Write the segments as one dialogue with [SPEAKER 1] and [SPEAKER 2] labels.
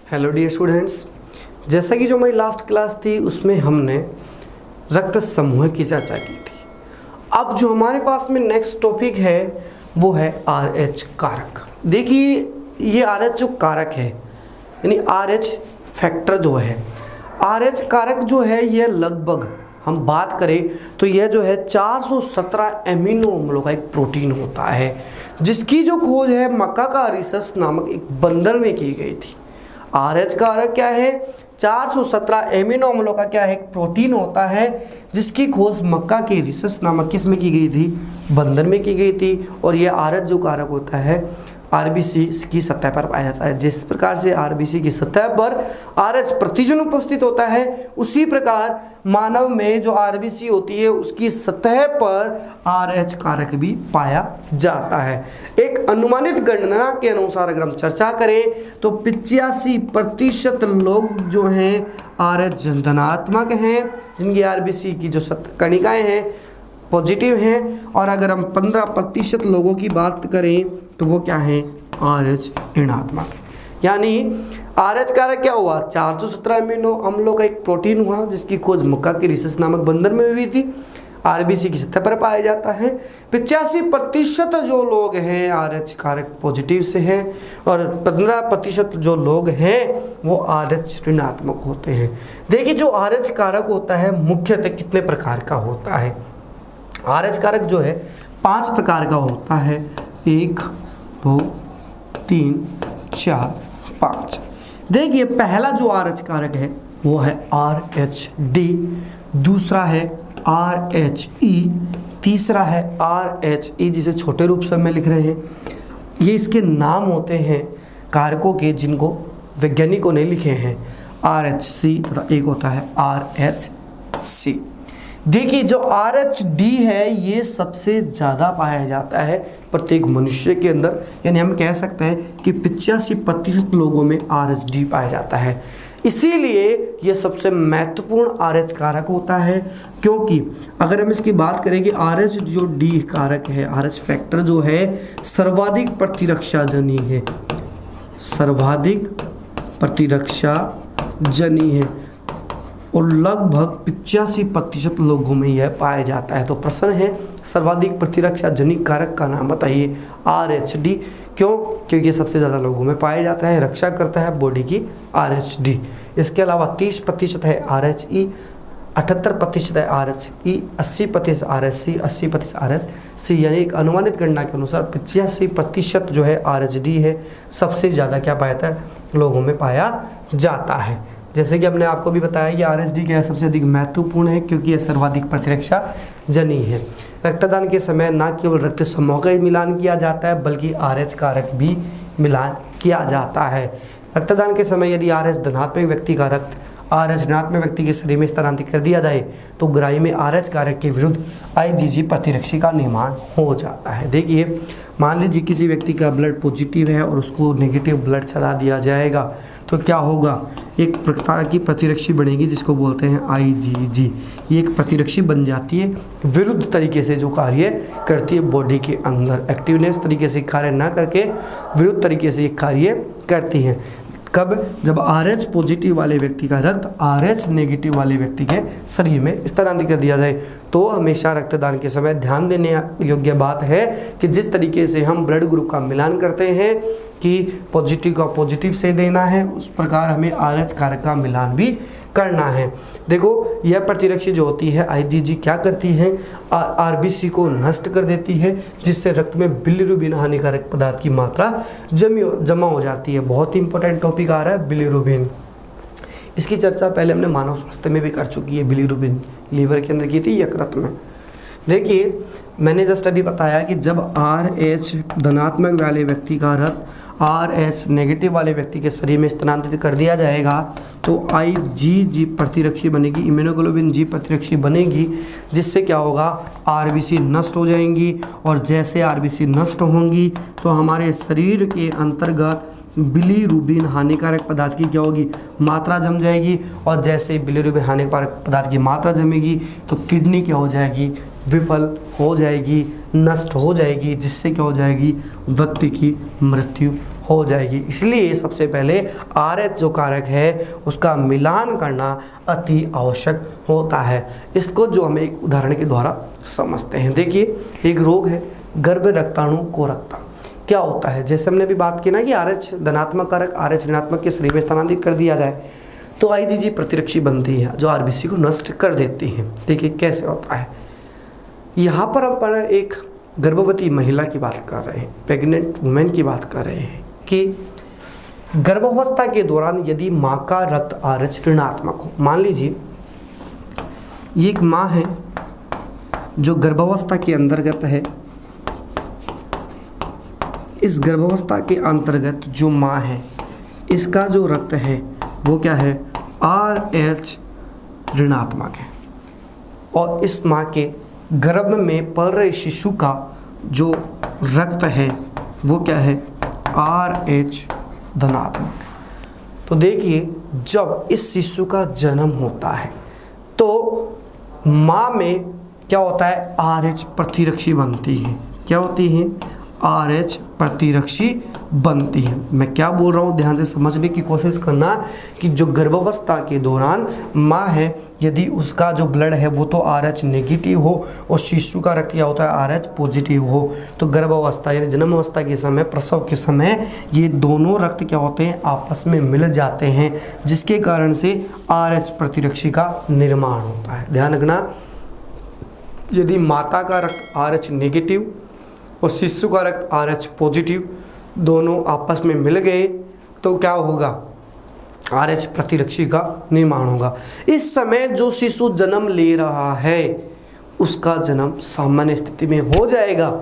[SPEAKER 1] Hello dear students, जैसा कि जो हमारी लास्ट क्लास थी उसमें हमने रक्त समूह की चर्चा की थी। अब जो हमारे पास में नेक्स्ट टॉपिक है वो है RH कारक। देखिए ये RH जो कारक है यानी RH फैक्टर जो है, RH कारक जो है ये लगभग हम बात करें तो यह जो है 417 एमिनो अम्लों का एक प्रोटीन होता है, जिसकी जो खोज है मकाकारिसस नामक एक बंदर में की गई थी। RH कारक क्या है? 417 एमिनो अम्लों का क्या है? एक प्रोटीन होता है जिसकी खोज मकाकारिसस नामक किस में की गई थी? बंदर में की गई थी। और ये RH जो कारक होता है RBC की सतह पर पाया जाता है। जिस प्रकार से RBC की सतह पर RH प्रतिजन उपस्थित होता है, उसी प्रकार मानव में जो RBC होती है उसकी सतह पर RH कारक भी पाया जाता है। एक अनुमानित गणना के अनुसार अगर हम चर्चा करें तो 85% लोग जो हैं RH धनात्मक हैं, जिनकी RBC की जो कणिकाएं हैं पॉजिटिव हैं। और अगर हम 15% लोगों की बात करें तो वो क्या है? RH ऋणात्मक है। यानी RH कारक क्या हुआ? 417 एमिनो अम्लों का एक प्रोटीन हुआ जिसकी खोज मकाकारिसस नामक बंदर में हुई थी। RBC की सतह पर पाया जाता है। 85% जो लोग हैं RH कारक पॉजिटिव से हैं और 15% जो लोग हैं वो RH ऋणात्मक होते हैं। देखिए जो RH कारक होता है मुख्यतः कितने प्रकार का होता है? RH कारक जो है 5 प्रकार का होता है। 1 2 3 4 5। देखिए पहला जो RH कारक है वो है RHD, दूसरा है RHE, तीसरा है RHE जिसे छोटे रूप से में लिख रहे हैं। ये इसके नाम होते हैं कारकों के जिनको वैज्ञानिकों ने लिखे हैं। RHC तथा एक होता है RHC। देखिए जो RHD है ये सबसे ज़्यादा पाया जाता है प्रत्येक मनुष्य के अंदर, यानी हम कह सकते हैं कि 85% लोगों में RHD पाया जाता है। इसीलिए ये सबसे महत्वपूर्ण RH कारक होता है, क्योंकि अगर हम इसकी बात करें कि RH जो D कारक है, RH फैक्टर जो है सर्वाधिक प्रतिरक्षा जनी है, सर्वाधिक प्रतिरक्षा जनी है और लगभग 85% लोगों में यह पाया जाता है। तो प्रश्न है सर्वाधिक प्रतिरक्षा जनिक कारक का नाम बताइए। RHD। क्यों? क्योंकि ये सबसे ज़्यादा लोगों में पाया जाता है, रक्षा करता है बॉडी की RHD। इसके अलावा 30% है RHE, 78% है RHE, 80% RHC, 80% RHC। यानी एक अनुमानित गणना के अनुसार 85% जो है RHD है सबसे ज़्यादा क्या पाया जाता है? लोगों में पाया जाता है। जैसे कि हमने आपको भी बताया कि RHD क्या है? सबसे अधिक महत्वपूर्ण है क्योंकि यह सर्वाधिक प्रतिरक्षा जनी है। रक्तदान के समय न केवल रक्त समूह का ही मिलान किया जाता है बल्कि RH कारक भी मिलान किया जाता है। रक्तदान के समय यदि RH धनात्मक व्यक्ति का रक्त RH ऋणात्मक व्यक्ति के शरीर में स्थानांतरित कर दिया जाए तो ग्राही में RH कारक के विरुद्ध IgG प्रतिरक्षी का निर्माण हो जाता है। देखिए मान लीजिए किसी व्यक्ति का ब्लड पॉजिटिव है और उसको नेगेटिव ब्लड चला दिया जाएगा तो क्या होगा? एक प्रकार की प्रतिरक्षी बनेगी जिसको बोलते हैं IgG। ये एक प्रतिरक्षी बन जाती है, विरुद्ध तरीके से जो कार्य करती है बॉडी के अंदर, एक्टिवनेस तरीके से कार्य ना करके विरुद्ध तरीके से कार्य करती है। कब? जब RH पॉजिटिव वाले व्यक्ति का रक्त RH नेगेटिव वाले व्यक्ति के शरीर में स्थानांतरित कर दिया जाए। तो हमेशा रक्तदान के समय ध्यान देने योग्य बात है कि जिस तरीके से हम ब्लड ग्रुप का मिलान करते हैं कि पॉजिटिव का पॉजिटिव से देना है, उस प्रकार हमें RH कारक का मिलान भी करना है। देखो यह प्रतिरक्षी जो होती है IgG क्या करती है? RBC को नष्ट कर देती है जिससे रक्त में बिलिरुबिन हानिकारक पदार्थ की मात्रा जमा हो जाती है। बहुत ही इंपॉर्टेंट टॉपिक आ रहा है बिलिरुबिन। इसकी चर्चा पहले हमने मानव स्वास्थ्य में भी कर चुकी है। बिलिरुबिन लीवर के अंदर की थी, यकृत में। देखिए मैंने जस्ट अभी बताया कि जब RH धनात्मक वाले व्यक्ति का रक्त RH नेगेटिव वाले व्यक्ति के शरीर में स्थानांतरित कर दिया जाएगा तो IgG प्रतिरक्षी बनेगी, इम्यूनोग्लोबिन G प्रतिरक्षी बनेगी, जिससे क्या होगा? RBC नष्ट हो जाएंगी और जैसे RBC नष्ट होंगी तो हमारे शरीर के अंतर्गत बिलिरुबिन हानिकारक पदार्थ की क्या होगी? मात्रा जम जाएगी और जैसे बिलिरुबिन हानिकारक पदार्थ की मात्रा जमेगी तो किडनी क्या हो जाएगी? विफल हो जाएगी, नष्ट हो जाएगी, जिससे क्या हो जाएगी? व्यक्ति की मृत्यु हो जाएगी। इसलिए सबसे पहले RH जो कारक है उसका मिलान करना अति आवश्यक होता है। इसको जो हम एक उदाहरण के द्वारा समझते हैं। देखिए, एक रोग है गर्भ रक्ताणु कोरकता। क्या होता है, जैसे हमने भी बात की ना कि RH धनात्मक कारक RH ऋणात्मक के शरीर में स्थानांतरित कर दिया जाए तो IgG प्रतिरक्षी बनती है जो RBC को नष्ट कर देती है। देखिए कैसे होता है। यहाँ पर हम एक गर्भवती महिला की बात कर रहे हैं, प्रेग्नेंट वुमेन की बात कर रहे हैं कि गर्भावस्था के दौरान यदि माँ का रक्त RH ऋणात्मक हो, मान लीजिए ये एक माँ है जो गर्भावस्था के अंतर्गत है। इस गर्भावस्था के अंतर्गत जो माँ है इसका जो रक्त है वो क्या है, RH ऋणात्मक है। और इस माँ के गर्भ में पल रहे शिशु का जो रक्त है वो क्या है, RH धनात्मक है। तो देखिए, जब इस शिशु का जन्म होता है तो माँ में क्या होता है, RH प्रतिरक्षी बनती है। क्या होती है, RH प्रतिरक्षी बनती है। मैं क्या बोल रहा हूँ, ध्यान से समझने की कोशिश करना कि जो गर्भावस्था के दौरान माँ है यदि उसका जो ब्लड है वो तो RH नेगेटिव हो और शिशु का रक्त क्या होता है, RH पॉजिटिव हो, तो गर्भावस्था यानी जन्म अवस्था के समय, प्रसव के समय ये दोनों रक्त क्या होते हैं, आपस में मिल जाते हैं, जिसके कारण से RH प्रतिरक्षी का निर्माण होता है। ध्यान रखना, यदि माता का रक्त RH नेगेटिव और शिशु का रक्त RH पॉजिटिव दोनों आपस में मिल गए तो क्या होगा, RH प्रतिरक्षी का निर्माण होगा। इस समय जो शिशु जन्म ले रहा है उसका जन्म सामान्य स्थिति में हो जाएगा,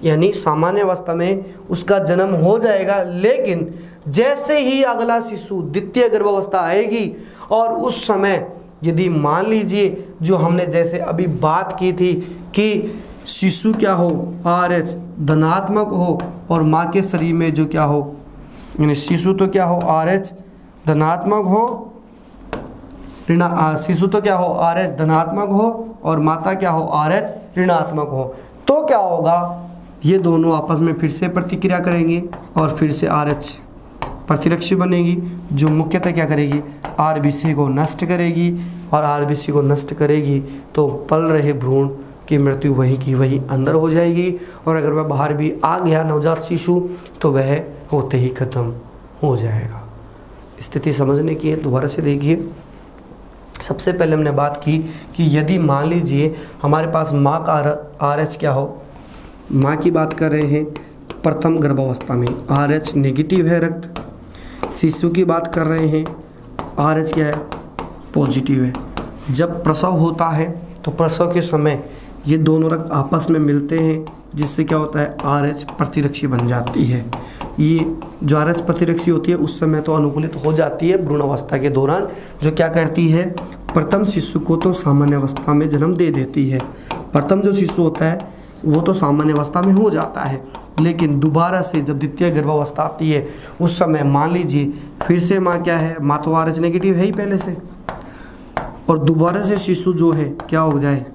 [SPEAKER 1] यानी सामान्य अवस्था में उसका जन्म हो जाएगा। लेकिन जैसे ही अगला शिशु द्वितीय गर्भावस्था आएगी और उस समय यदि मान लीजिए जो हमने जैसे अभी बात की थी कि शिशु क्या हो, RH धनात्मक हो और माँ के शरीर में जो क्या हो, यानी शिशु तो क्या हो, RH धनात्मक हो, शिशु तो क्या हो, RH धनात्मक हो और माता क्या हो, RH ऋणात्मक हो, तो क्या होगा, ये दोनों आपस में फिर से प्रतिक्रिया करेंगे और फिर से RH प्रतिरक्षी बनेगी जो मुख्यतः क्या करेगी, RBC को नष्ट करेगी। और RBC को नष्ट करेगी तो पल रहे भ्रूण की मृत्यु वहीं की वहीं अंदर हो जाएगी। और अगर वह बाहर भी आ गया नवजात शिशु तो वह होते ही खत्म हो जाएगा। स्थिति समझने की है, दोबारा से देखिए। सबसे पहले हमने बात की कि यदि मान लीजिए हमारे पास माँ का RH क्या हो, माँ की बात कर रहे हैं प्रथम गर्भावस्था में RH नेगेटिव है रक्त, शिशु की बात कर रहे हैं RH क्या है, पॉजिटिव है। जब प्रसव होता है तो प्रसव के समय ये दोनों रक्त आपस में मिलते हैं जिससे क्या होता है, RH प्रतिरक्षी बन जाती है। ये जो RH प्रतिरक्षी होती है उस समय तो अनुकूलित हो जाती है भ्रूण अवस्था के दौरान, जो क्या करती है, प्रथम शिशु को तो सामान्य अवस्था में जन्म दे देती है। प्रथम जो शिशु होता है वो तो सामान्य अवस्था में हो जाता है, लेकिन दोबारा से जब द्वितीय गर्भावस्था आती है उस समय मान लीजिए फिर से माँ क्या है, माँ तो RH नेगेटिव है ही पहले से, और दोबारा से शिशु जो है क्या हो जाए,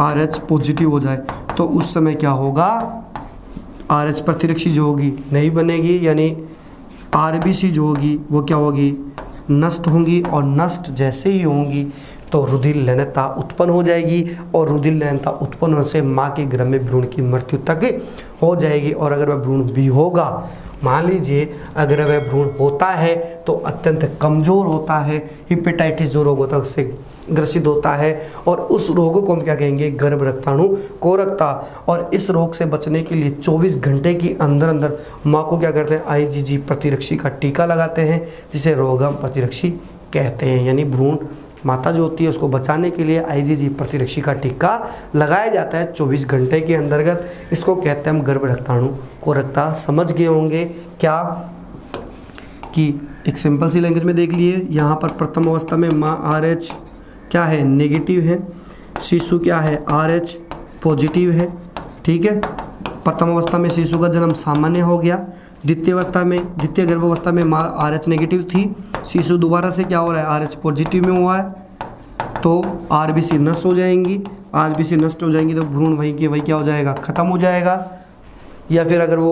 [SPEAKER 1] RH पॉजिटिव हो जाए, तो उस समय क्या होगा, RH प्रतिरक्षी जो होगी नहीं बनेगी, यानी RBC जो होगी वो क्या होगी, नष्ट होंगी। और नष्ट जैसे ही होंगी तो रुधिर लैनता उत्पन्न हो जाएगी और रुधिर लैनता उत्पन्न होने से माँ के गर्भ में भ्रूण की मृत्यु तक हो जाएगी। और अगर वह भ्रूण भी होगा, मान लीजिए अगर वह भ्रूण होता है तो अत्यंत कमज़ोर होता है, हेपेटाइटिस जो रोग होता है उससे ग्रसित होता है, और उस रोग को हम क्या कहेंगे, गर्भ रक्ताणु कोरकता। और इस रोग से बचने के लिए 24 घंटे के अंदर अंदर माँ को क्या करते हैं, IgG प्रतिरक्षी का टीका लगाते हैं जिसे रोगम प्रतिरक्षी कहते हैं। यानी भ्रूण माता जो होती है उसको बचाने के लिए IgG प्रतिरक्षी का टीका लगाया जाता है 24 घंटे के अंतर्गत। इसको कहते हैं हम गर्भ रक्ताणु कोरकता। समझ गए होंगे क्या कि एक सिंपल सी लैंग्वेज में देख लिए, यहाँ पर प्रथम अवस्था में माँ RH क्या है, नेगेटिव है, शिशु क्या है, RH पॉजिटिव है, ठीक है। प्रथम अवस्था में शिशु का जन्म सामान्य हो गया, द्वितीय द्वितीय गर्भावस्था में माँ RH नेगेटिव थी, शिशु दोबारा से क्या हो रहा है, RH पॉजिटिव में हुआ है, तो RBC नष्ट हो जाएंगी। RBC नष्ट हो जाएंगी तो भ्रूण वहीं के वहीं क्या हो जाएगा, ख़त्म हो जाएगा। या फिर अगर वो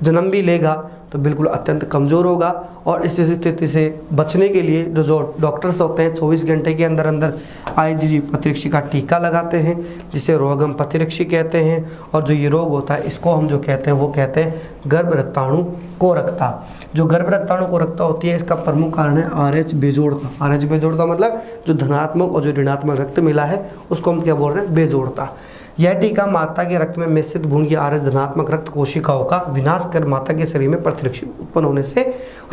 [SPEAKER 1] जन्म भी लेगा तो बिल्कुल अत्यंत कमज़ोर होगा। और इस स्थिति से बचने के लिए जो डॉक्टर्स होते हैं 24 घंटे के अंदर अंदर IgG प्रतिरक्षी का टीका लगाते हैं, जिसे रोगम प्रतिरक्षी कहते हैं। और जो ये रोग होता है इसको हम जो कहते हैं वो कहते हैं गर्भ रक्ताणु कोरकता। जो गर्भ रक्ताणु कोरकता होती है इसका प्रमुख कारण है RH बेजोड़ता। RH बेजोड़ता मतलब जो धनात्मक और जो ऋणात्मक रक्त मिला है उसको हम क्या बोल रहे हैं, बेजोड़ता। यह टीका माता के रक्त में मिश्रित भ्रूण की RH धनात्मक रक्त कोशिकाओं का विनाश कर माता के शरीर में प्रतिरक्षी उत्पन्न होने से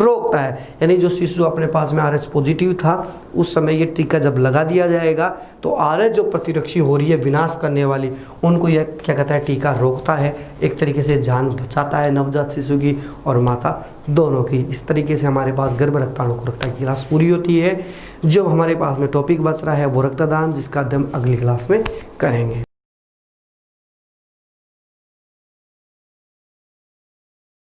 [SPEAKER 1] रोकता है। यानी जो शिशु अपने पास में RH पॉजिटिव था उस समय ये टीका जब लगा दिया जाएगा तो RH जो प्रतिरक्षी हो रही है विनाश करने वाली, उनको यह क्या कहता है, टीका रोकता है। एक तरीके से जान बचाता है नवजात शिशु की और माता दोनों की। इस तरीके से हमारे पास गर्भ रक्ताणु कोरकता की क्लास पूरी होती है। जो हमारे पास में टॉपिक बच रहा है वो रक्तदान, जिसका हम अगली क्लास में करेंगे।